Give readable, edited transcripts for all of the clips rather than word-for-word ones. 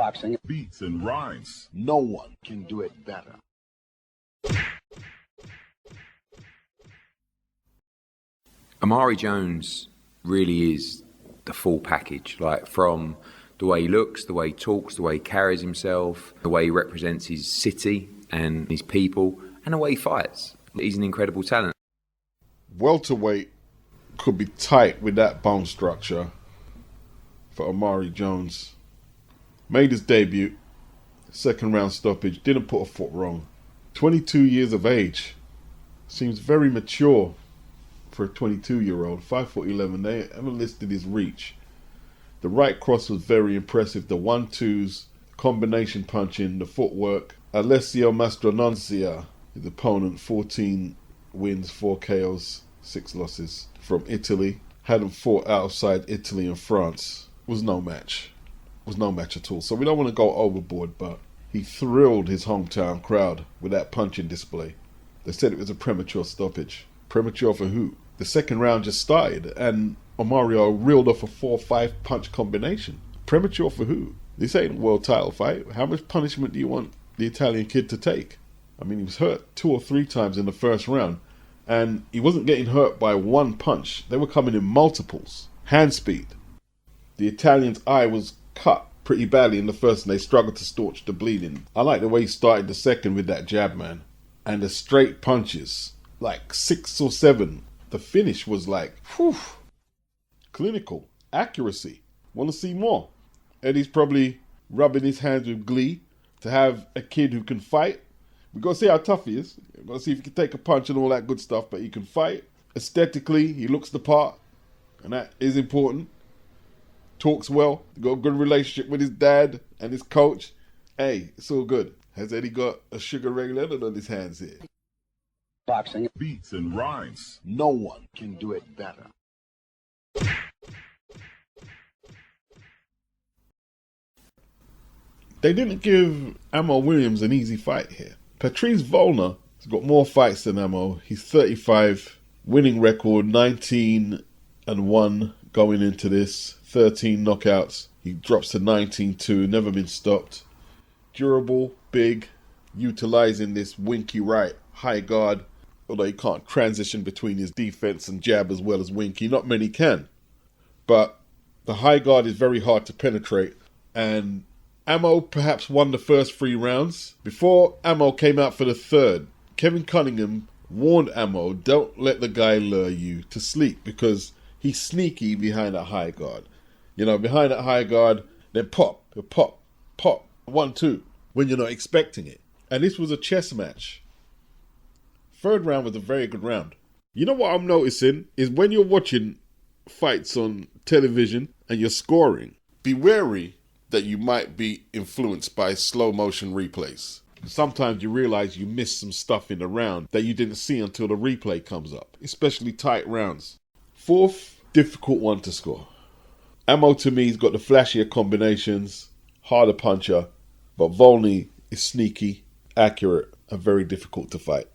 boxing, beats and rhymes. no one can do it better. Omari Jones really is the full package, like from the way he looks, the way he talks, the way he carries himself, the way he represents his city and his people, and the way he fights. He's an incredible talent. Welterweight could be tight with that bone structure for Omari Jones. Made his debut, second round stoppage, didn't put a foot wrong. 22 years of age, seems very mature for a 22-year-old. 5'11", they haven't listed his reach. The right cross was very impressive. The 1-2s, combination punching, the footwork. Alessio Mastrononcia, his opponent, 14 wins, 4 KOs, 6 losses, from Italy. Hadn't fought outside Italy and France. Was no match. Was no match at all. So we don't want to go overboard, but he thrilled his hometown crowd with that punching display. They said it was a premature stoppage. Premature for who? The second round just started and Omario reeled off a 4-5 punch combination. Premature for who? This ain't a world title fight. How much punishment do you want the Italian kid to take? I mean, he was hurt 2 or 3 times in the first round, and he wasn't getting hurt by one punch. They were coming in multiples. Hand speed. The Italian's eye was cut pretty badly in the first, and they struggled to staunch the bleeding. I like the way he started the second with that jab, man. And the straight punches, like 6 or 7. The finish was like, whew, clinical, accuracy. Want to see more. Eddie's probably rubbing his hands with glee to have a kid who can fight. We've got to see how tough he is. We've got to see if he can take a punch and all that good stuff, but he can fight. Aesthetically, he looks the part, and that is important. Talks well, got a good relationship with his dad and his coach. Hey, it's all good. Has Eddie got a sugar Ray Leonard on his hands here? Boxing, Beats and rhymes. no one can do it better. They didn't give Amo Williams an easy fight here. Patrice VOLNY has got more fights than Amo. He's 35, winning record 19-1 going into this, 13 knockouts. He drops to 19-2, never been stopped. Durable, big, utilizing this winky right, high guard, although he can't transition between his defense and jab as well as winky. Not many can. But the high guard is very hard to penetrate, and Amo perhaps won the first 3 rounds. Before Amo came out for the third, Kevin Cunningham warned Amo, don't let the guy lure you to sleep, because he's sneaky behind that high guard. You know, behind that high guard, then pop, pop, pop, 1-2, when you're not expecting it. And this was a chess match. Third round was a very good round. You know what I'm noticing is when you're watching fights on television and you're scoring, be wary that you might be influenced by slow motion replays. Sometimes you realize you missed some stuff in the round that you didn't see until the replay comes up, especially tight rounds. Fourth, difficult one to score. Amo to me has got the flashier combinations, harder puncher, but VOLNY is sneaky, accurate, and very difficult to fight.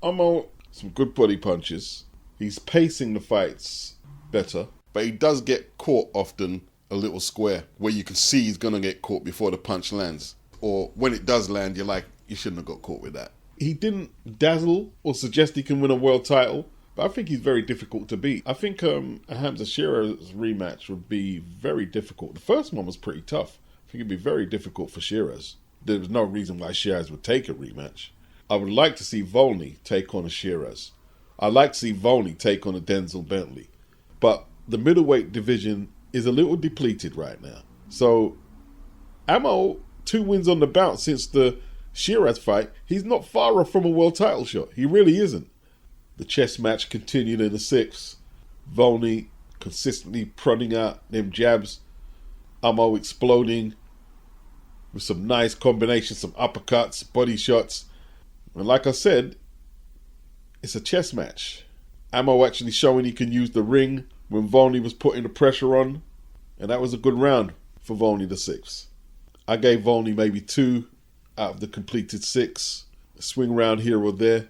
Amo, some good body punches. He's pacing the fights better, but he does get caught often a little square where you can see he's going to get caught before the punch lands. Or when it does land, you're like, you shouldn't have got caught with that. He didn't dazzle or suggest he can win a world title, but I think he's very difficult to beat. I think Hamza Sheeraz's rematch would be very difficult. The first one was pretty tough. I think it'd be very difficult for Sheeraz. There was no reason why Sheeraz would take a rematch. I would like to see VOLNY take on a Sheeraz. I'd like to see VOLNY take on a Denzel Bentley. But the middleweight division is a little depleted right now. So, Amo, 2 wins on the bounce since the Sheeraz fight. He's not far off from a world title shot. He really isn't. The chess match continued in the 6th. VOLNY consistently prodding out them jabs. Amo exploding with some nice combinations, some uppercuts, body shots. And like I said, it's a chess match. Amo actually showing he can use the ring when VOLNY was putting the pressure on. And that was a good round for VOLNY the 6th. I gave VOLNY maybe 2 out of the completed 6. A swing round here or there.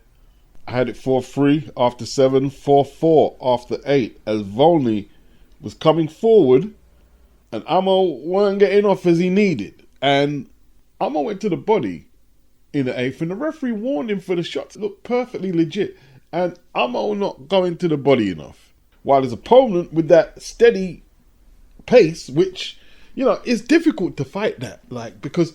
I had it 4-3 after 7, 4-4 after 8, as VOLNY was coming forward and Amo weren't getting off as he needed. And Amo went to the body in the 8th, and the referee warned him for the shots. It looked perfectly legit. And Amo not going to the body enough, while his opponent with that steady pace, which, you know, it's difficult to fight that, like, because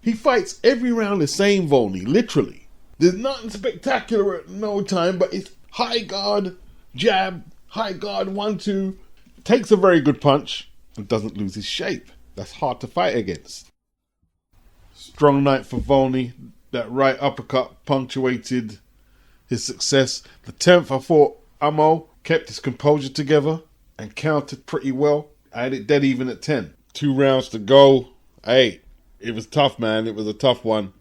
he fights every round the same, VOLNY, literally. There's nothing spectacular at no time, but it's high guard, jab, high guard, 1-2, takes a very good punch, and doesn't lose his shape. That's hard to fight against. Strong night for VOLNY. That right uppercut punctuated his success. The 10th, I thought Amo kept his composure together and countered pretty well. I had it dead even at 10. 2 rounds to go. Hey, it was tough, man. It was a tough one.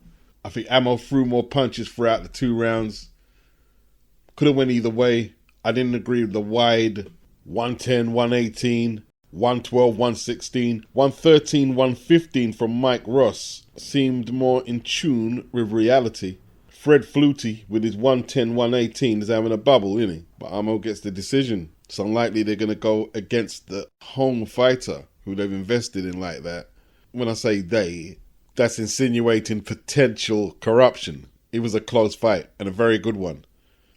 I think Amo threw more punches throughout the 2 rounds. Could have went either way. I didn't agree with the wide 110, 118, 112, 116, 113, 115 from Mike Ross. Seemed more in tune with reality. Fred Flutie with his 110, 118 is having a bubble, isn't he? But Amo gets the decision. It's unlikely they're going to go against the home fighter who they've invested in like that. When I say they, that's insinuating potential corruption. It was a close fight and a very good one.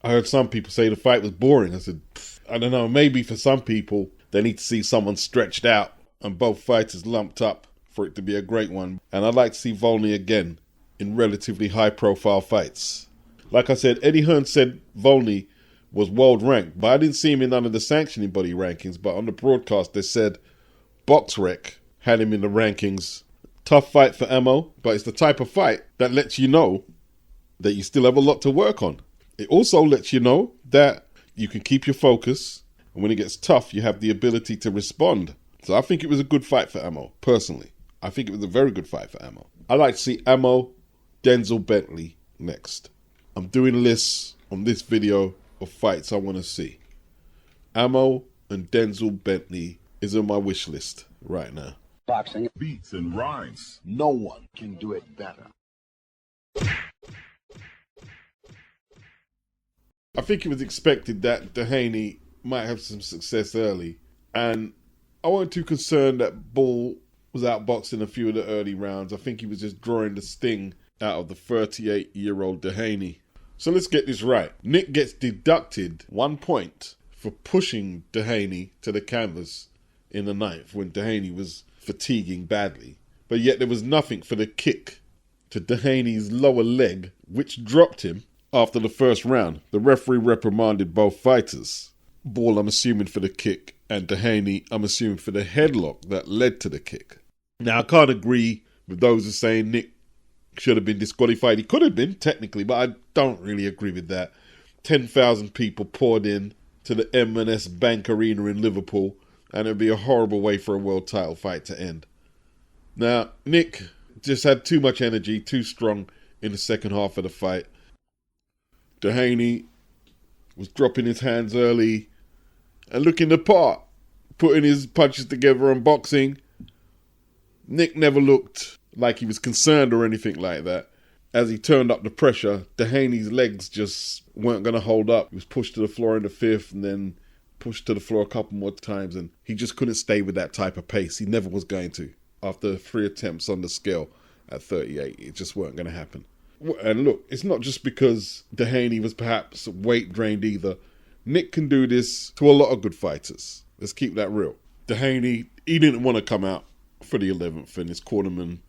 I heard some people say the fight was boring. I said, I don't know, maybe for some people they need to see someone stretched out and both fighters lumped up for it to be a great one. And I'd like to see VOLNY again in relatively high-profile fights. Like I said, Eddie Hearn said VOLNY was world ranked, but I didn't see him in none of the sanctioning body rankings. But on the broadcast, they said BoxRec had him in the rankings. Tough fight for Amo, but it's the type of fight that lets you know that you still have a lot to work on. It also lets you know that you can keep your focus, and when it gets tough, you have the ability to respond. So I think it was a good fight for Amo, personally. I think it was a very good fight for Amo. I'd like to see Amo, Denzel Bentley next. I'm doing lists on this video of fights I want to see. Amo and Denzel Bentley is on my wish list right now. Boxing, beats and rhymes. no one can do it better. I think it was expected that Doheny might have some success early, and I wasn't too concerned that Bull was outboxing a few of the early rounds. I think he was just drawing the sting out of the 38-year-old Doheny. So let's get this right. Nick gets deducted 1 point for pushing Doheny to the canvas in the 9th when Doheny was fatiguing badly. But yet there was nothing for the kick to Doheny's lower leg, which dropped him after the first round. The referee reprimanded both fighters. Ball, I'm assuming, for the kick, and Doheny, I'm assuming, for the headlock that led to the kick. Now, I can't agree with those who are saying Nick should have been disqualified. He could have been, technically, but I don't really agree with that. 10,000 people poured in to the M&S Bank Arena in Liverpool, and it would be a horrible way for a world title fight to end. Now, Nick just had too much energy, too strong in the second half of the fight. Doheny was dropping his hands early and looking the part, putting his punches together and boxing. Nick never looked like he was concerned or anything like that. As he turned up the pressure, Doheny's legs just weren't going to hold up. He was pushed to the floor in the 5th and then pushed to the floor a couple more times, and he just couldn't stay with that type of pace. He never was going to. After 3 attempts on the scale at 38, it just weren't going to happen. And look, it's not just because Doheny was perhaps weight drained either. Nick can do this to a lot of good fighters. Let's keep that real. Doheny, he didn't want to come out for the 11th, and his cornerman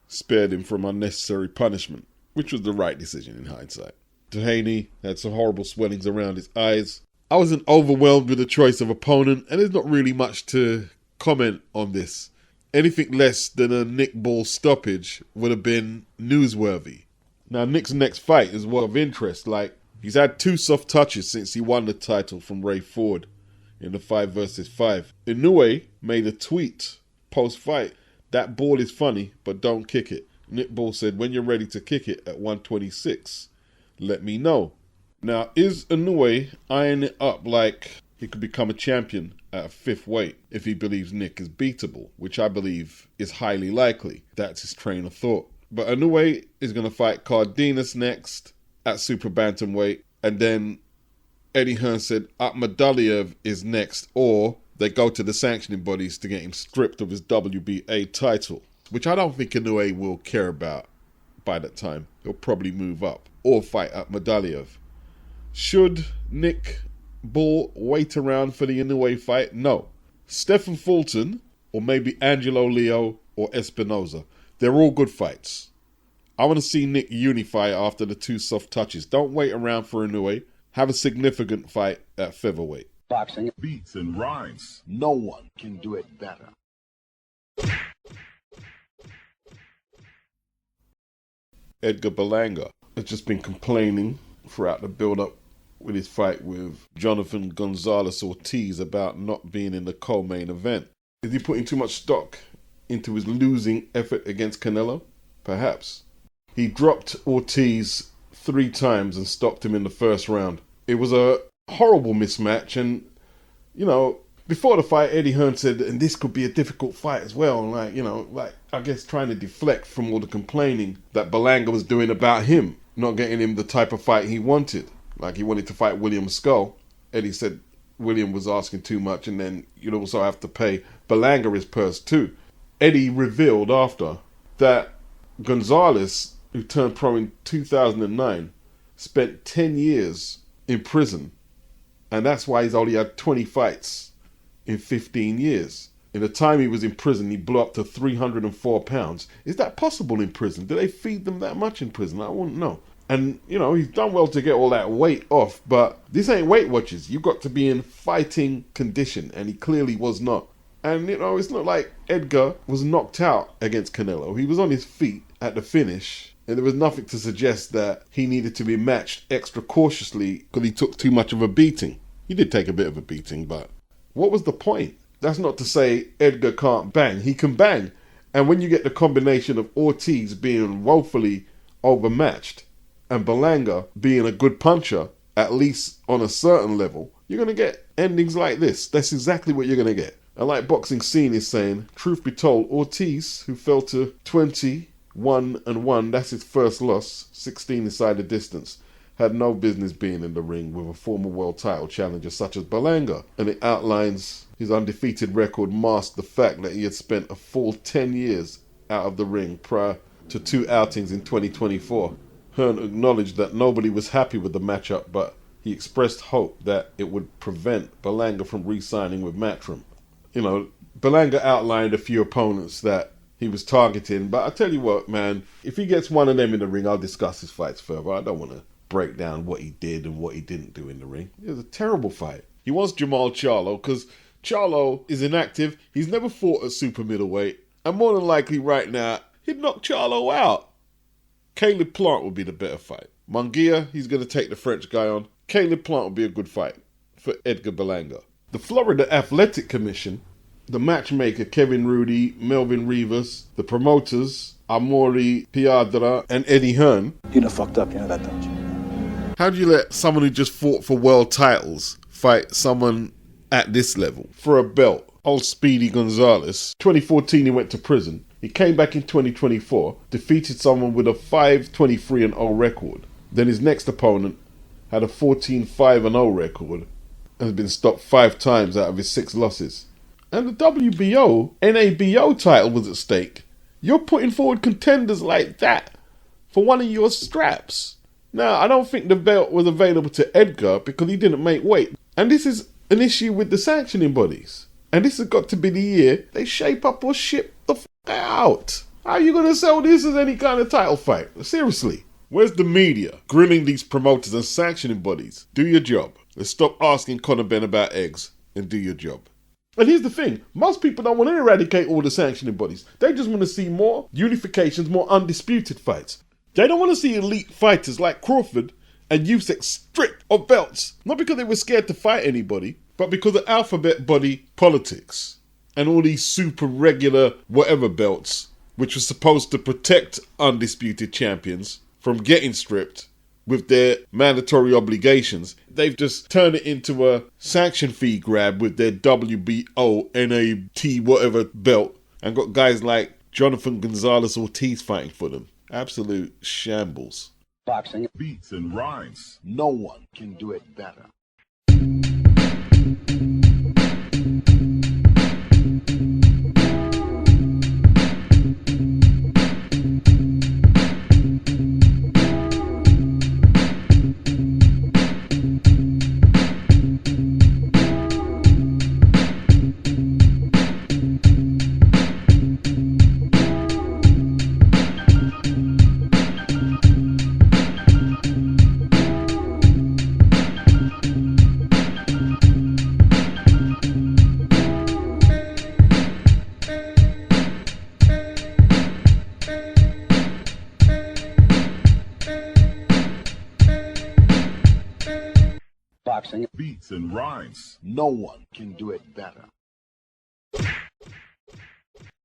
spared him from unnecessary punishment, which was the right decision in hindsight. Doheny had some horrible swellings around his eyes. I wasn't overwhelmed with the choice of opponent, and there's not really much to comment on this. Anything less than a Nick Ball stoppage would have been newsworthy. Now, Nick's next fight is one of interest. Like, he's had 2 soft touches since he won the title from Ray Ford in the 5 versus 5. Inoue made a tweet post-fight, "That ball is funny, but don't kick it." Nick Ball said, "When you're ready to kick it at 126, let me know." Now, is Inoue eyeing it up like he could become a champion at a 5th weight if he believes Nick is beatable, which I believe is highly likely. That's his train of thought. But Inoue is going to fight Cardenas next at super bantamweight. And then Eddie Hearn said Akhmadaliev is next, or they go to the sanctioning bodies to get him stripped of his WBA title. which I don't think Inoue will care about by that time. He'll probably move up or fight at Medaliev. Should Nick Bull wait around for the Inoue fight? No. Stephen Fulton or maybe Angelo Leo or Espinoza. They're all good fights. I want to see Nick unify after the 2 soft touches. Don't wait around for Inoue. Have a significant fight at featherweight. Boxing beats and rhymes. No one can do it better. Edgar Berlanga has just been complaining throughout the build-up with his fight with Jonathan Gonzalez Ortiz about not being in the co-main event. Is he putting too much stock into his losing effort against Canelo? Perhaps. He dropped Ortiz 3 times and stopped him in the first round. It was a horrible mismatch, and, you know, before the fight, Eddie Hearn said, and this could be a difficult fight as well, like, I guess trying to deflect from all the complaining that Berlanga was doing about him, not getting him the type of fight he wanted. Like, he wanted to fight William Skull. Eddie said William was asking too much, and then you'd also have to pay Berlanga his purse too. Eddie revealed after that Gonzalez, who turned pro in 2009, spent 10 years in prison, and that's why he's only had 20 fights in 15 years. In the time he was in prison, he blew up to 304 pounds. Is that possible in prison? Do they feed them that much in prison? I wouldn't know. And, you know, he's done well to get all that weight off, but this ain't Weight Watchers. You've got to be in fighting condition, and he clearly was not. And, you know, it's not like Edgar was knocked out against Canelo. He was on his feet at the finish, and there was nothing to suggest that he needed to be matched extra cautiously because he took too much of a beating. He did take a bit of a beating, but what was the point? That's not to say Edgar can't bang. He can bang. And when you get the combination of Ortiz being woefully overmatched and Berlanga being a good puncher, at least on a certain level, you're going to get endings like this. That's exactly what you're going to get. And like Boxing Scene is saying, truth be told, Ortiz, who fell to 21-1, that's his first loss, 16 inside the distance, had no business being in the ring with a former world title challenger such as Berlanga. And it outlines his undefeated record masked the fact that he had spent a full 10 years out of the ring prior to 2 outings in 2024. Hearn acknowledged that nobody was happy with the matchup, but he expressed hope that it would prevent Berlanga from re-signing with MATCHROOM. You know, Berlanga outlined a few opponents that he was targeting, but I tell you what, man, if he gets one of them in the ring, I'll discuss his fights further. I don't want to break down what he did and what he didn't do in the ring. It was a terrible fight. He wants Jamal Charlo because Charlo is inactive. He's never fought at super middleweight, and more than likely right now, he'd knock Charlo out. Caleb Plant would be the better fight. Munguia, he's going to take the French guy on. Caleb Plant would be a good fight for Edgar Berlanga. The Florida Athletic Commission, the matchmaker Kevin Rudy, Melvin Rivas, the promoters Omari Piadra and Eddie Hearn. You done fucked up, you know that, don't you? How do you let someone who just fought for world titles fight someone at this level for a belt? Old Speedy Gonzalez, 2014 he went to prison. He came back in 2024, defeated someone with a 5-23-0 record. Then his next opponent had a 14-5-0 record and has been stopped 5 times out of his 6 losses. And the WBO, NABO title was at stake. You're putting forward contenders like that for one of your straps. Now, I don't think the belt was available to Edgar because he didn't make weight. And this is an issue with the sanctioning bodies. And this has got to be the year they shape up or ship the f*** out. How are you going to sell this as any kind of title fight? Seriously. Where's the media grilling these promoters and sanctioning bodies? Do your job. Let's stop asking Conor Benn about eggs and do your job. And here's the thing. Most people don't want to eradicate all the sanctioning bodies. They just want to see more unifications, more undisputed fights. They don't want to see elite fighters like Crawford and Usyk stripped of belts. Not because they were scared to fight anybody, but because of alphabet body politics and all these super regular whatever belts, which were supposed to protect undisputed champions from getting stripped with their mandatory obligations. They've just turned it into a sanction fee grab with their WBO, NAT, whatever belt, and got guys like Jonathan Gonzalez Ortiz fighting for them. Absolute shambles. Boxing beats and rhymes. No one can do it better. boxing. Beats and rhymes. No one can do it better.